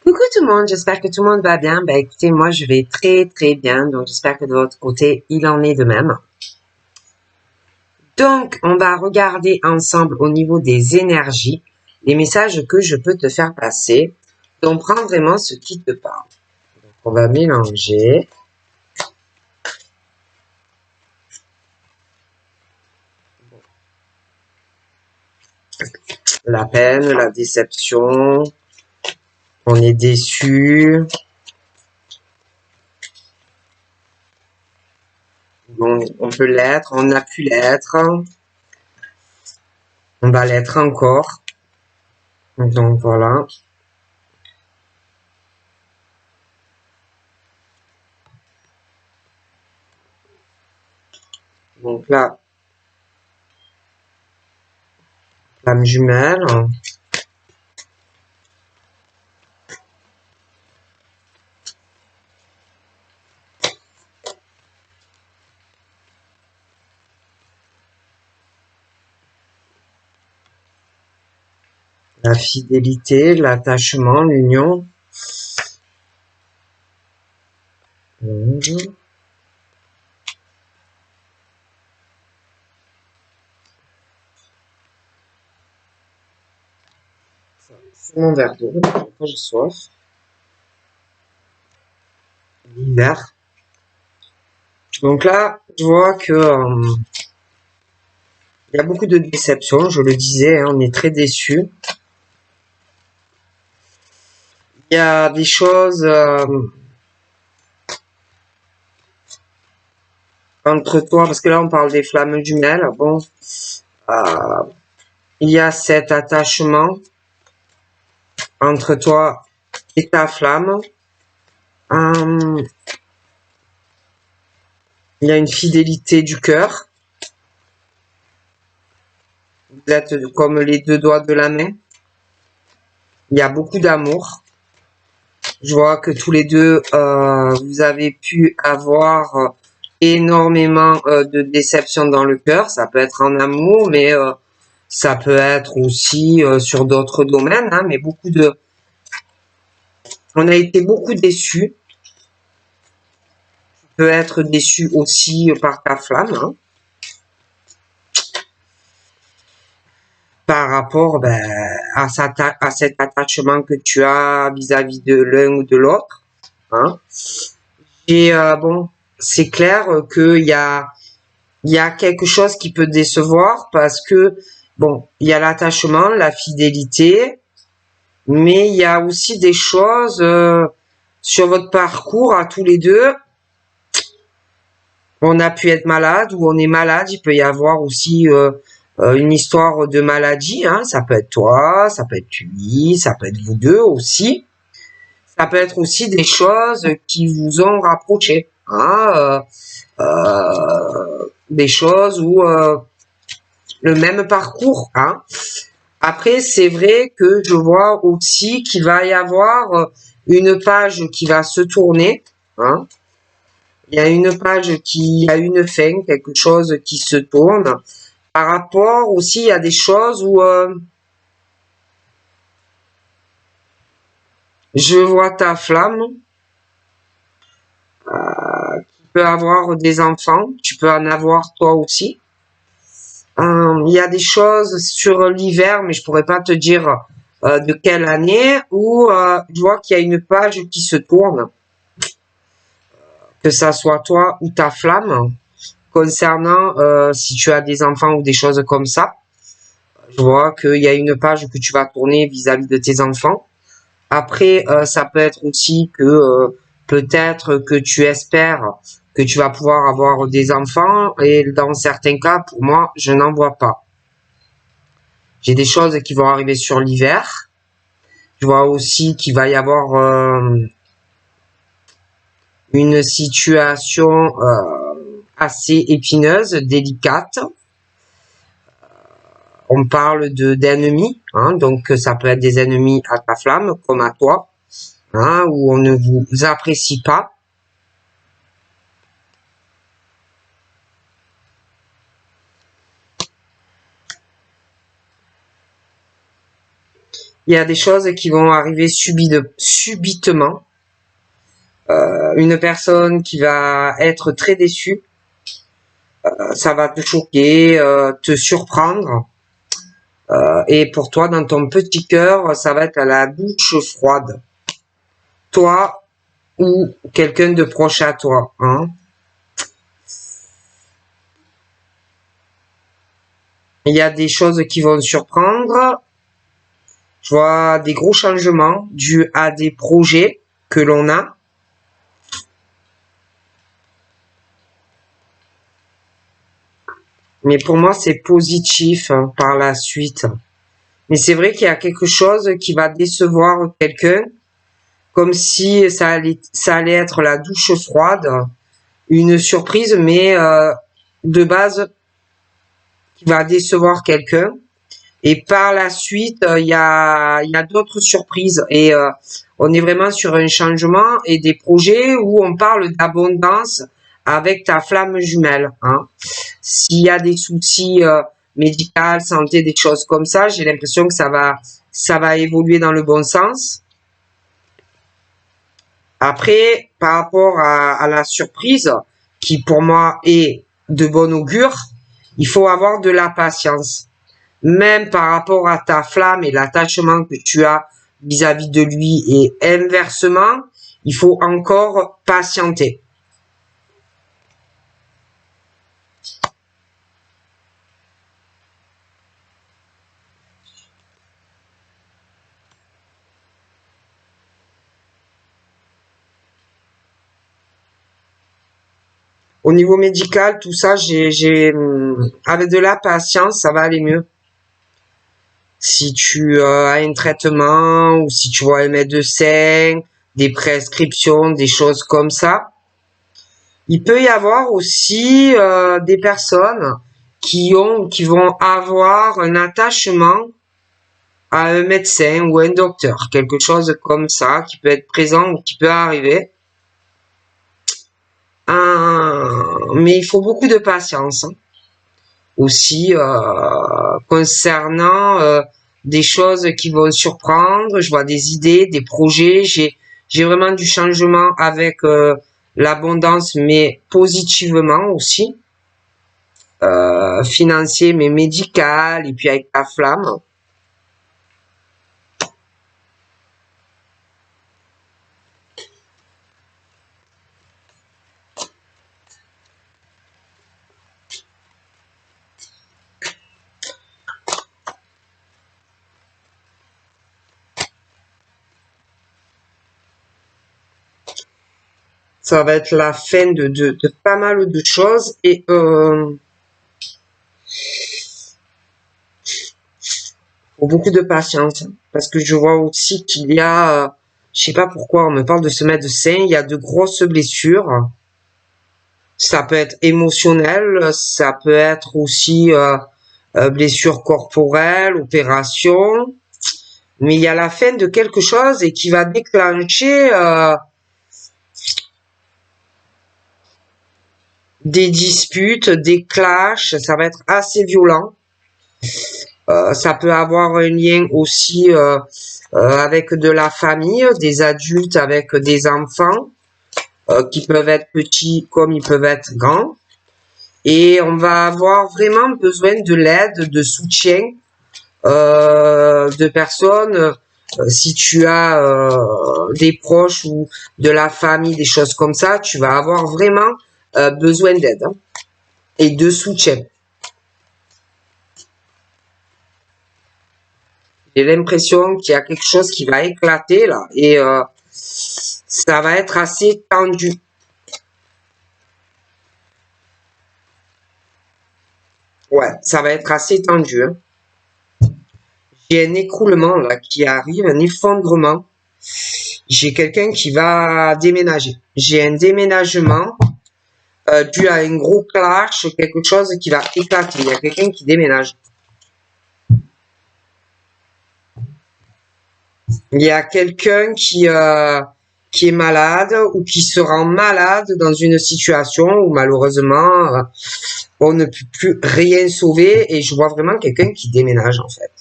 Coucou tout le monde, j'espère que tout le monde va bien. Ben écoutez, moi je vais très très bien, donc j'espère que de votre côté il en est de même. Donc on va regarder ensemble au niveau des énergies, les messages que je peux te faire passer. Donc prends vraiment ce qui te parle. Donc, on va mélanger la peine, la déception, on est déçu, on peut l'être, on a pu l'être, on va l'être encore. Donc voilà. Donc là, flamme jumelle. La fidélité, l'attachement, l'union. C'est mon verre d'eau, quand j'ai soif. L'hiver. Donc là, je vois que il y a beaucoup de déceptions, je le disais, hein, on est très déçus. Il y a des choses entre toi, parce que là on parle des flammes jumelles. Bon, euh, il y a cet attachement entre toi et ta flamme. Il y a une fidélité du cœur. Vous êtes comme les deux doigts de la main. Il y a beaucoup d'amour. Je vois que tous les deux, vous avez pu avoir énormément de déception dans le cœur. Ça peut être en amour, mais ça peut être aussi sur d'autres domaines. Hein, mais on a été beaucoup déçus. Tu peux être déçu aussi par ta flamme, hein, par rapport à cet attachement que tu as vis-à-vis de l'un ou de l'autre. Hein. Et bon, c'est clair qu'il y a quelque chose qui peut décevoir parce que, bon, il y a l'attachement, la fidélité, mais il y a aussi des choses sur votre parcours à tous les deux. On a pu être malade ou on est malade. Il peut y avoir aussi une histoire de maladie. Hein. Ça peut être toi, ça peut être lui, ça peut être vous deux aussi. Ça peut être aussi des choses qui vous ont rapproché. Hein. Des choses où le même parcours. Hein. Après, c'est vrai que je vois aussi qu'il va y avoir une page qui va se tourner. Hein. Il y a une page qui a une fin, quelque chose qui se tourne. Par rapport aussi, il y a des choses où je vois ta flamme, tu peux avoir des enfants, tu peux en avoir toi aussi. Il y a des choses sur l'hiver, mais je pourrais pas te dire de quelle année, où je vois qu'il y a une page qui se tourne, que ça soit toi ou ta flamme, concernant si tu as des enfants ou des choses comme ça. Je vois qu'il y a une page que tu vas tourner vis-à-vis de tes enfants. Après, ça peut être aussi que peut-être que tu espères que tu vas pouvoir avoir des enfants et dans certains cas, pour moi, je n'en vois pas. J'ai des choses qui vont arriver sur l'hiver. Je vois aussi qu'il va y avoir une situation assez épineuse, délicate. On parle d'ennemis, hein, donc ça peut être des ennemis à ta flamme comme à toi, hein, où on ne vous apprécie pas. Il y a des choses qui vont arriver subitement. Une personne qui va être très déçue, ça va te choquer, te surprendre. Et pour toi, dans ton petit cœur, ça va être à la douche froide. Toi ou quelqu'un de proche à toi. Hein. Il y a des choses qui vont surprendre. Je vois des gros changements dus à des projets que l'on a. Mais pour moi, c'est positif hein, par la suite. Mais c'est vrai qu'il y a quelque chose qui va décevoir quelqu'un, comme si ça allait être la douche froide, une surprise, mais de base, qui va décevoir quelqu'un. Et par la suite, il y a d'autres surprises. Et on est vraiment sur un changement et des projets où on parle d'abondance avec ta flamme jumelle. Hein. S'il y a des soucis médicaux, santé, des choses comme ça, j'ai l'impression que ça va évoluer dans le bon sens. Après, par rapport à la surprise, qui pour moi est de bon augure, il faut avoir de la patience. Même par rapport à ta flamme et l'attachement que tu as vis-à-vis de lui et inversement, il faut encore patienter. Au niveau médical, tout ça, avec de la patience, ça va aller mieux. Si tu as un traitement ou si tu vois un médecin, des prescriptions, des choses comme ça. Il peut y avoir aussi des personnes qui vont avoir un attachement à un médecin ou un docteur, quelque chose comme ça qui peut être présent ou qui peut arriver. Mais il faut beaucoup de patience. Hein. Aussi concernant des choses qui vont surprendre, je vois des idées, des projets, j'ai vraiment du changement avec l'abondance, mais positivement aussi, financier, mais médical, et puis avec la flamme. Ça va être la fin de pas mal de choses et faut beaucoup de patience parce que je vois aussi qu'il y a, je sais pas pourquoi on me parle de ce médecin, il y a de grosses blessures. Ça peut être émotionnel, ça peut être aussi blessure corporelle, opération, mais il y a la fin de quelque chose et qui va déclencher des disputes, des clashs, ça va être assez violent. Ça peut avoir un lien aussi avec de la famille, des adultes avec des enfants qui peuvent être petits comme ils peuvent être grands. Et on va avoir vraiment besoin de l'aide, de soutien de personnes. Si tu as des proches ou de la famille, des choses comme ça, tu vas avoir vraiment besoin d'aide hein, et de soutien. J'ai l'impression qu'il y a quelque chose qui va éclater là et ça va être assez tendu. Ouais, ça va être assez tendu. Hein. J'ai un écroulement là qui arrive, un effondrement. J'ai quelqu'un qui va déménager. J'ai un déménagement dû à un gros clash, quelque chose qui va éclater. Il y a quelqu'un qui déménage. Il y a quelqu'un qui est malade ou qui se rend malade dans une situation où malheureusement on ne peut plus rien sauver et je vois vraiment quelqu'un qui déménage en fait.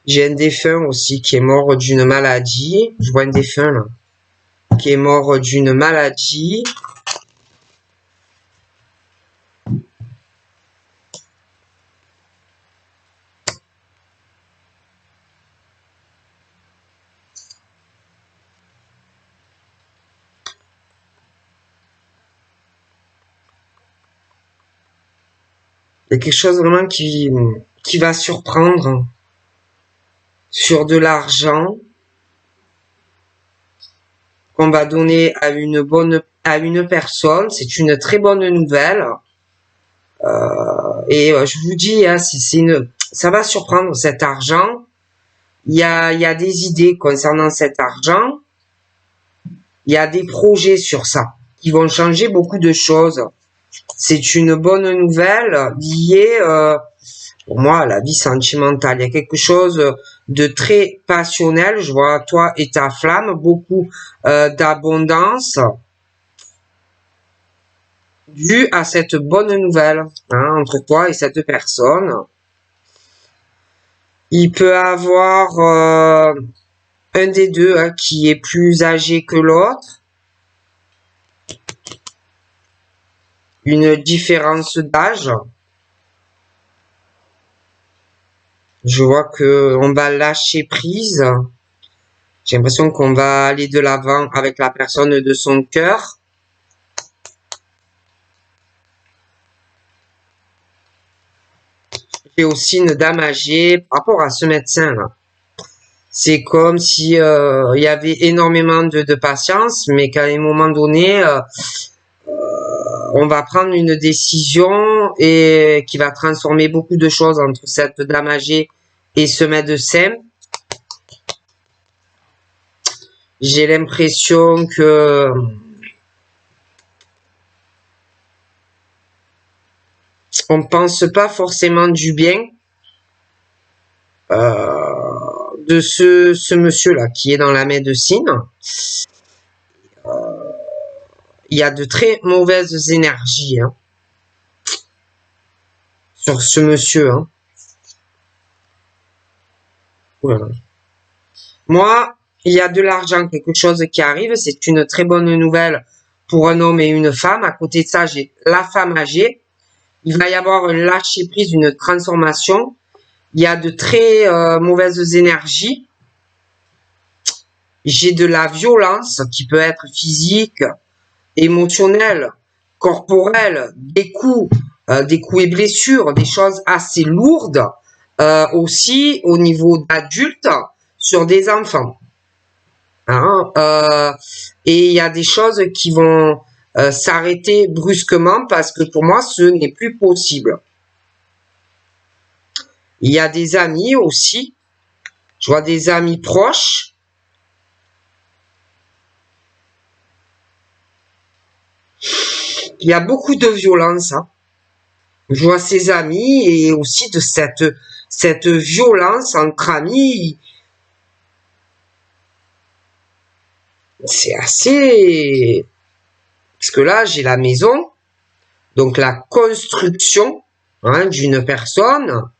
J'ai un défunt aussi qui est mort d'une maladie. Je vois un défunt là. Qui est mort d'une maladie. Il y a quelque chose vraiment qui va surprendre sur de l'argent qu'on va donner à une personne. C'est une très bonne nouvelle. Et je vous dis, hein, ça va surprendre cet argent. Il y a des idées concernant cet argent. Il y a des projets sur ça qui vont changer beaucoup de choses. C'est une bonne nouvelle liée, pour moi, à la vie sentimentale. Il y a quelque chose de très passionnel. Je vois toi et ta flamme, beaucoup d'abondance due à cette bonne nouvelle hein, entre toi et cette personne. Il peut avoir un des deux hein, qui est plus âgé que l'autre. Une différence d'âge. Je vois que on va lâcher prise. J'ai l'impression qu'on va aller de l'avant avec la personne de son cœur. J'ai aussi une dame âgée par rapport à ce médecin là. C'est comme si il y avait énormément de patience, mais qu'à un moment donné, on va prendre une décision et qui va transformer beaucoup de choses entre cette dame âgée et ce médecin. J'ai l'impression que on pense pas forcément du bien de ce monsieur-là qui est dans la médecine. Il y a de très mauvaises énergies hein, sur ce monsieur. Hein. Voilà. Moi, il y a de l'argent, quelque chose qui arrive. C'est une très bonne nouvelle pour un homme et une femme. À côté de ça, j'ai la femme âgée. Il va y avoir un lâcher prise, une transformation. Il y a de très mauvaises énergies. J'ai de la violence qui peut être physique, émotionnelle, corporelle, des coups et blessures, des choses assez lourdes. Aussi au niveau d'adultes sur des enfants. Hein, et il y a des choses qui vont s'arrêter brusquement parce que pour moi, ce n'est plus possible. Il y a des amis aussi. Je vois des amis proches. Il y a beaucoup de violence. Hein. Je vois ces amis et aussi de cette violence entre amis. C'est assez... Parce que là, j'ai la maison. Donc, la construction hein, d'une personne.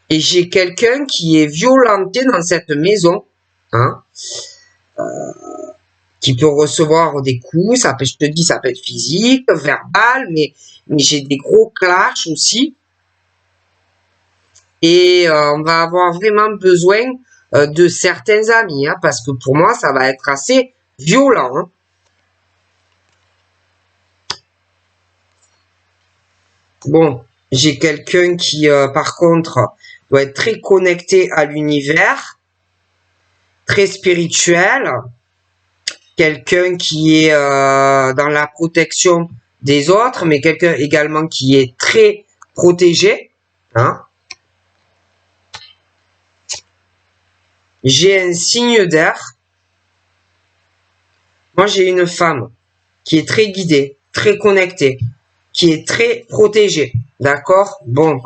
Et j'ai quelqu'un qui est violenté dans cette maison. Hein, qui peut recevoir des coups. Ça peut, je te dis, ça peut être physique, verbal. Mais j'ai des gros clashs aussi. Et on va avoir vraiment besoin de certains amis. Hein, parce que pour moi, ça va être assez violent. Hein. Bon, j'ai quelqu'un qui, par contre, doit être très connecté à l'univers, très spirituel, quelqu'un qui est dans la protection des autres, mais quelqu'un également qui est très protégé. Hein. J'ai un signe d'air. Moi, j'ai une femme qui est très guidée, très connectée, qui est très protégée. D'accord? Bon.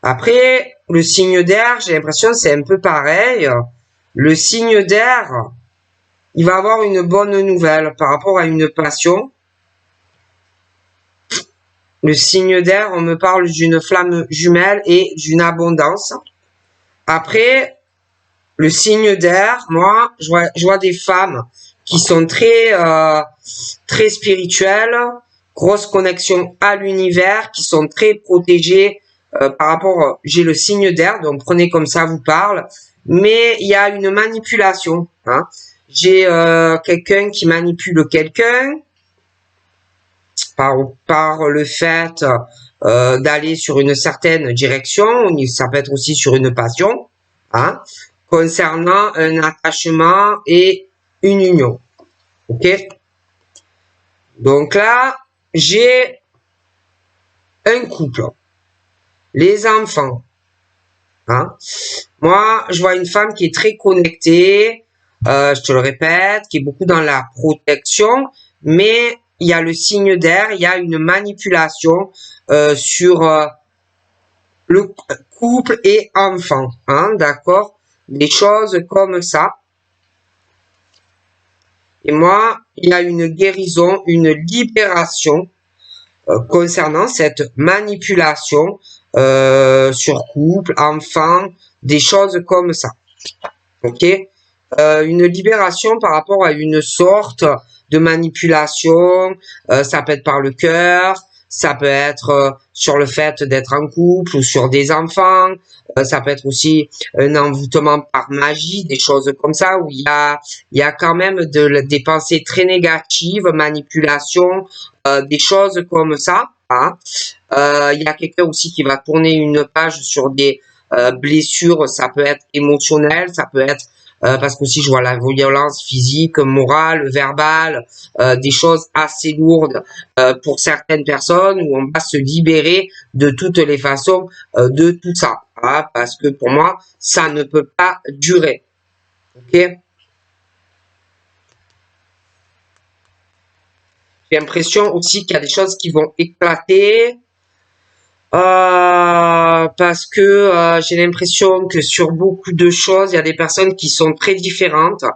Après, le signe d'air, j'ai l'impression que c'est un peu pareil. Le signe d'air, il va avoir une bonne nouvelle par rapport à une passion. Le signe d'air, on me parle d'une flamme jumelle et d'une abondance. Après, le signe d'air, moi, je vois des femmes qui sont très spirituelles, grosse connexion à l'univers, qui sont très protégées par rapport. J'ai le signe d'air, donc prenez comme ça vous parle. Mais il y a une manipulation. Hein. J'ai quelqu'un qui manipule quelqu'un par le fait d'aller sur une certaine direction. Ça peut être aussi sur une passion. Hein, concernant un attachement et une union. Ok? Donc là, j'ai un couple, les enfants. Hein? Moi, je vois une femme qui est très connectée, je te le répète, qui est beaucoup dans la protection, mais il y a le signe d'air, il y a une manipulation sur le couple et enfant. Hein? D'accord? Des choses comme ça. Et moi, il y a une guérison, une libération concernant cette manipulation sur couple, enfant, des choses comme ça. Ok, une libération par rapport à une sorte de manipulation. Ça peut être par le cœur, ça peut être sur le fait d'être en couple ou sur des enfants. Ça peut être aussi un envoûtement par magie, des choses comme ça où il y a quand même des pensées très négatives, manipulation, des choses comme ça. Hein. Il y a quelqu'un aussi qui va tourner une page sur des blessures. Ça peut être émotionnel, ça peut être parce que aussi je vois la violence physique, morale, verbale, des choses assez lourdes pour certaines personnes où on va se libérer de toutes les façons de tout ça. Hein, parce que pour moi, ça ne peut pas durer. Ok? J'ai l'impression aussi qu'il y a des choses qui vont éclater. Parce que j'ai l'impression que sur beaucoup de choses, il y a des personnes qui sont très différentes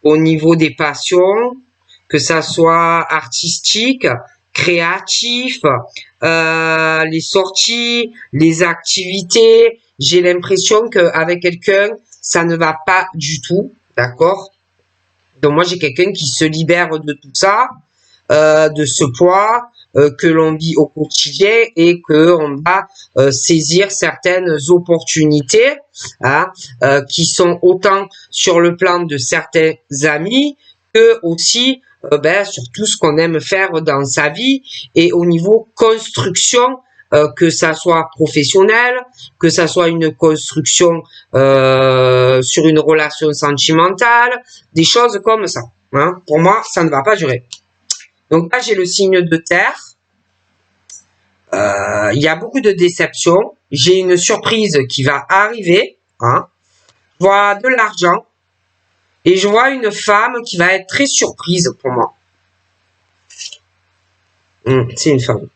au niveau des passions, que ça soit artistique, créatif, les sorties, les activités. J'ai l'impression qu'avec quelqu'un, ça ne va pas du tout, d'accord? Donc moi, j'ai quelqu'un qui se libère de tout ça, de ce poids que l'on vit au quotidien et que on va saisir certaines opportunités hein, qui sont autant sur le plan de certains amis que aussi sur tout ce qu'on aime faire dans sa vie et au niveau construction que ça soit professionnel, que ça soit une construction sur une relation sentimentale, des choses comme ça. Hein. Pour moi, ça ne va pas durer. Donc là, j'ai le signe de terre. Il y a beaucoup de déceptions. J'ai une surprise qui va arriver. Hein. Je vois de l'argent. Et je vois une femme qui va être très surprise pour moi. C'est une femme.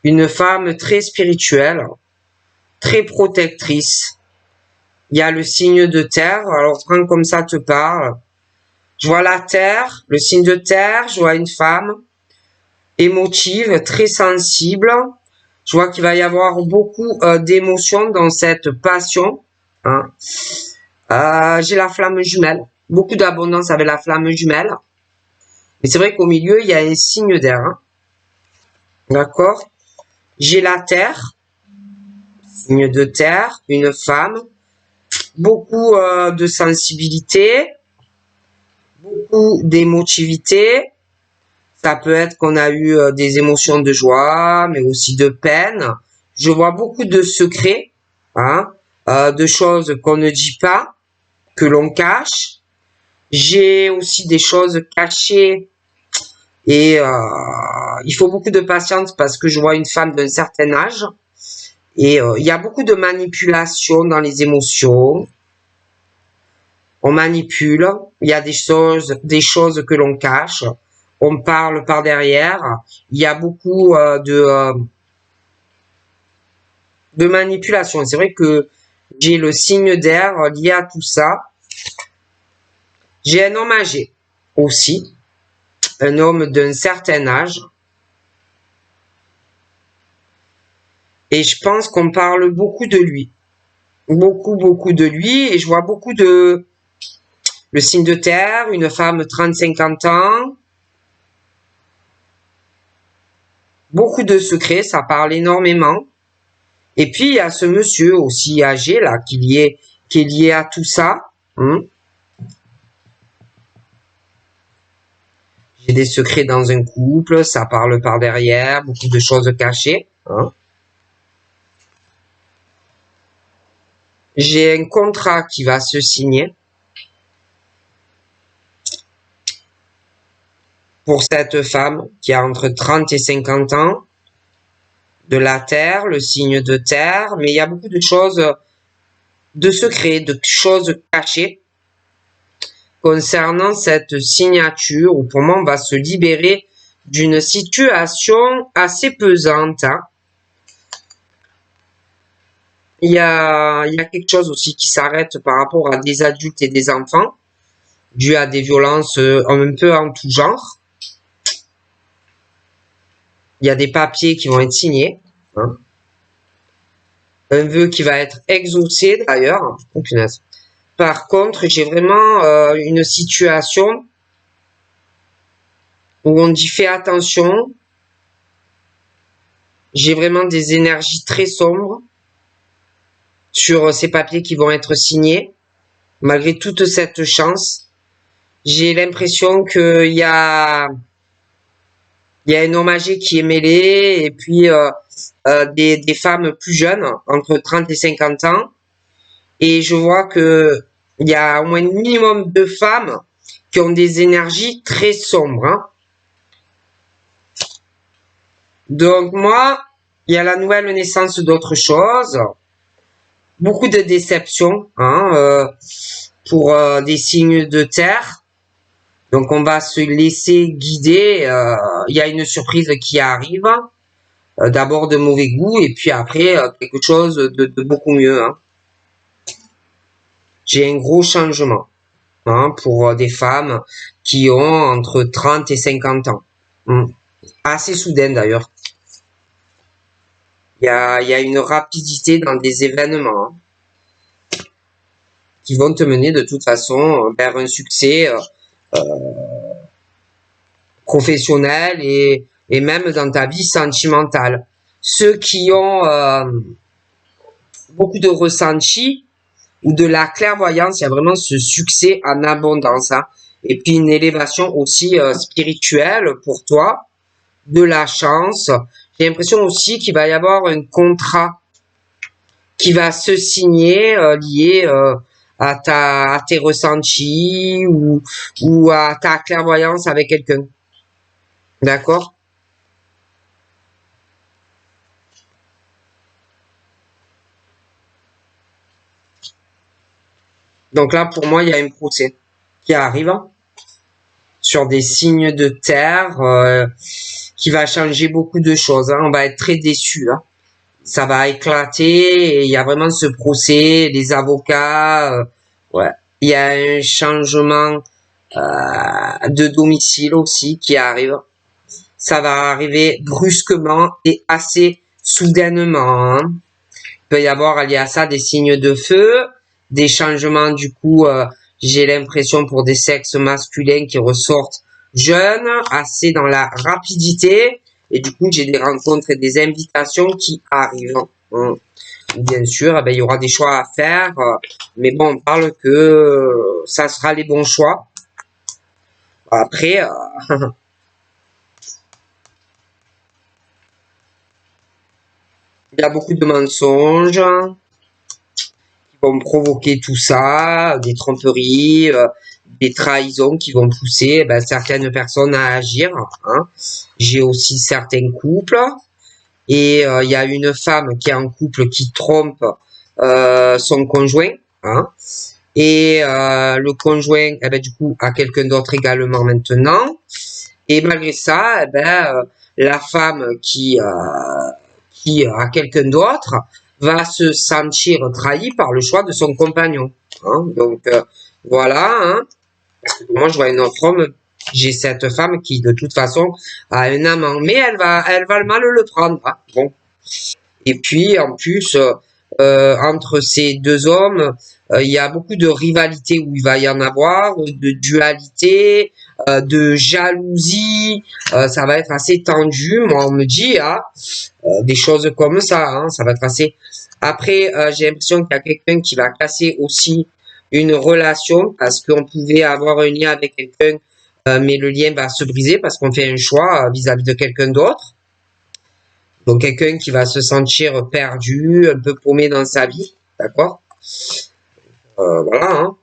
Une femme très spirituelle, très protectrice. Il y a le signe de terre. Alors, prends comme ça te parle. Je vois la terre, le signe de terre. Je vois une femme émotive, très sensible. Je vois qu'il va y avoir beaucoup d'émotions dans cette passion. Hein. J'ai la flamme jumelle. Beaucoup d'abondance avec la flamme jumelle. Mais c'est vrai qu'au milieu, il y a un signe d'air. Hein. D'accord? J'ai la terre. Signe de terre. Une femme. Beaucoup de sensibilité. Beaucoup d'émotivité. Ça peut être qu'on a eu des émotions de joie, mais aussi de peine. Je vois beaucoup de secrets, hein, de choses qu'on ne dit pas, que l'on cache. J'ai aussi des choses cachées et il faut beaucoup de patience parce que je vois une femme d'un certain âge et il y a beaucoup de manipulation dans les émotions. On manipule, il y a des choses que l'on cache. On parle par derrière. Il y a beaucoup de manipulation. C'est vrai que j'ai le signe d'air lié à tout ça. J'ai un homme âgé aussi. Un homme d'un certain âge. Et je pense qu'on parle beaucoup de lui. Beaucoup de lui. Et je vois beaucoup de... Le signe de terre, une femme 30-50 ans. Beaucoup de secrets, ça parle énormément. Et puis, il y a ce monsieur aussi âgé, là, qui est lié à tout ça. J'ai des secrets dans un couple, ça parle par derrière, beaucoup de choses cachées. J'ai un contrat qui va se signer pour cette femme qui a entre 30 et 50 ans, de la terre, le signe de terre, mais il y a beaucoup de choses, de secrets, de choses cachées concernant cette signature, où pour moi on va se libérer d'une situation assez pesante. Il y a quelque chose aussi qui s'arrête par rapport à des adultes et des enfants, dû à des violences un peu en tout genre. Il y a des papiers qui vont être signés. Un vœu qui va être exaucé d'ailleurs. Oh, punaise. Par contre, j'ai vraiment une situation où on dit fais attention. J'ai vraiment des énergies très sombres sur ces papiers qui vont être signés. Malgré toute cette chance, j'ai l'impression qu'il y a un homme âgé qui est mêlé et puis des femmes plus jeunes, entre 30 et 50 ans. Et je vois que il y a au moins un minimum de femmes qui ont des énergies très sombres. Donc moi, il y a la nouvelle naissance d'autre chose. Beaucoup de déceptions pour des signes de terre. Donc on va se laisser guider. Il y a une surprise qui arrive. D'abord de mauvais goût et puis après quelque chose de beaucoup mieux. J'ai un gros changement pour des femmes qui ont entre 30 et 50 ans. Assez soudain d'ailleurs. Il y a une rapidité dans des événements qui vont te mener de toute façon vers un succès professionnel et même dans ta vie sentimentale. Ceux qui ont beaucoup de ressenti ou de la clairvoyance, il y a vraiment ce succès en abondance. Et puis une élévation aussi spirituelle pour toi, de la chance. J'ai l'impression aussi qu'il va y avoir un contrat qui va se signer lié à tes ressentis ou à ta clairvoyance avec quelqu'un. D'accord? Donc là, pour moi, il y a un procès qui arrive sur des signes de terre qui va changer beaucoup de choses. On va être très déçus. Ça va éclater et il y a vraiment ce procès, les avocats. Ouais. Il y a un changement de domicile aussi qui arrive. Ça va arriver brusquement et assez soudainement. Il peut y avoir lié à ça des signes de feu, des changements du coup, j'ai l'impression pour des sexes masculins qui ressortent jeunes, assez dans la rapidité, et du coup j'ai des rencontres et des invitations qui arrivent. Bien sûr, il y aura des choix à faire, mais bon, on parle que ça sera les bons choix. Après, il y a beaucoup de mensonges qui vont provoquer tout ça, des tromperies, des trahisons qui vont pousser certaines personnes à agir. J'ai aussi certains couples et il y a une femme qui est en couple qui trompe son conjoint. Et le conjoint, du coup, a quelqu'un d'autre également maintenant. Et malgré ça, la femme qui a quelqu'un d'autre va se sentir trahie par le choix de son compagnon. Donc voilà. Parce que moi, je vois un autre homme. J'ai cette femme qui, de toute façon, a un amant, mais elle va mal le prendre. Bon. Et puis, en plus, entre ces deux hommes, il y a beaucoup de rivalité où il va y en avoir, de dualité, de jalousie. Ça va être assez tendu. Moi, on me dit, hein, des choses comme ça. Hein, ça va être assez. Après, j'ai l'impression qu'il y a quelqu'un qui va casser aussi une relation parce qu'on pouvait avoir un lien avec quelqu'un, mais le lien va se briser parce qu'on fait un choix vis-à-vis de quelqu'un d'autre. Donc quelqu'un qui va se sentir perdu, un peu paumé dans sa vie, d'accord? Voilà. Hein.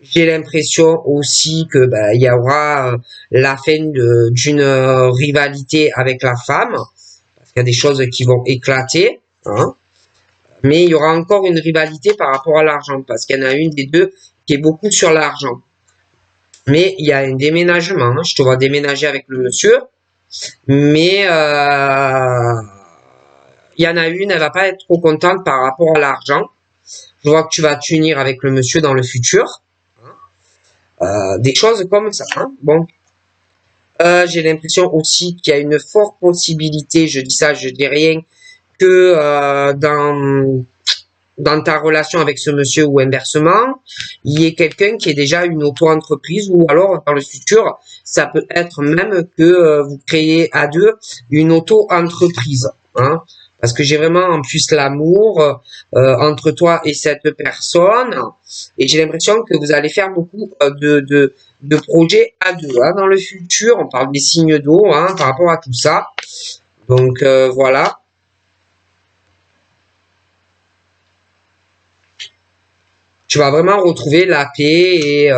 J'ai l'impression aussi que il y aura la fin d'une rivalité avec la femme, parce qu'il y a des choses qui vont éclater. Hein. Mais il y aura encore une rivalité par rapport à l'argent, parce qu'il y en a une des deux qui est beaucoup sur l'argent. Mais il y a un déménagement. Hein. Je te vois déménager avec le monsieur, mais il y en a une, elle va pas être trop contente par rapport à l'argent. Je vois que tu vas t'unir avec le monsieur dans le futur. Des choses comme ça. Hein. Bon. J'ai l'impression aussi qu'il y a une forte possibilité, je dis ça, je dis rien, que dans ta relation avec ce monsieur ou inversement, il y ait quelqu'un qui ait déjà une auto-entreprise ou alors dans le futur, ça peut être même que vous créez à deux une auto-entreprise. Hein, parce que j'ai vraiment en plus l'amour entre toi et cette personne et j'ai l'impression que vous allez faire beaucoup de projets à deux. Hein, dans le futur, on parle des signes d'eau hein, par rapport à tout ça. Donc voilà. Tu vas vraiment retrouver la paix et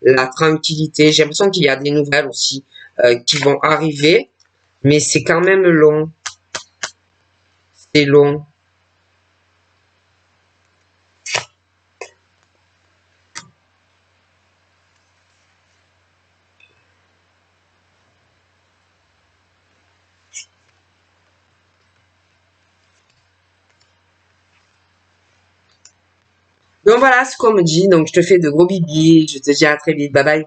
la tranquillité. J'ai l'impression qu'il y a des nouvelles aussi qui vont arriver, mais c'est quand même long. C'est long. Donc voilà ce qu'on me dit. Donc je te fais de gros bibis. Je te dis à très vite. Bye bye.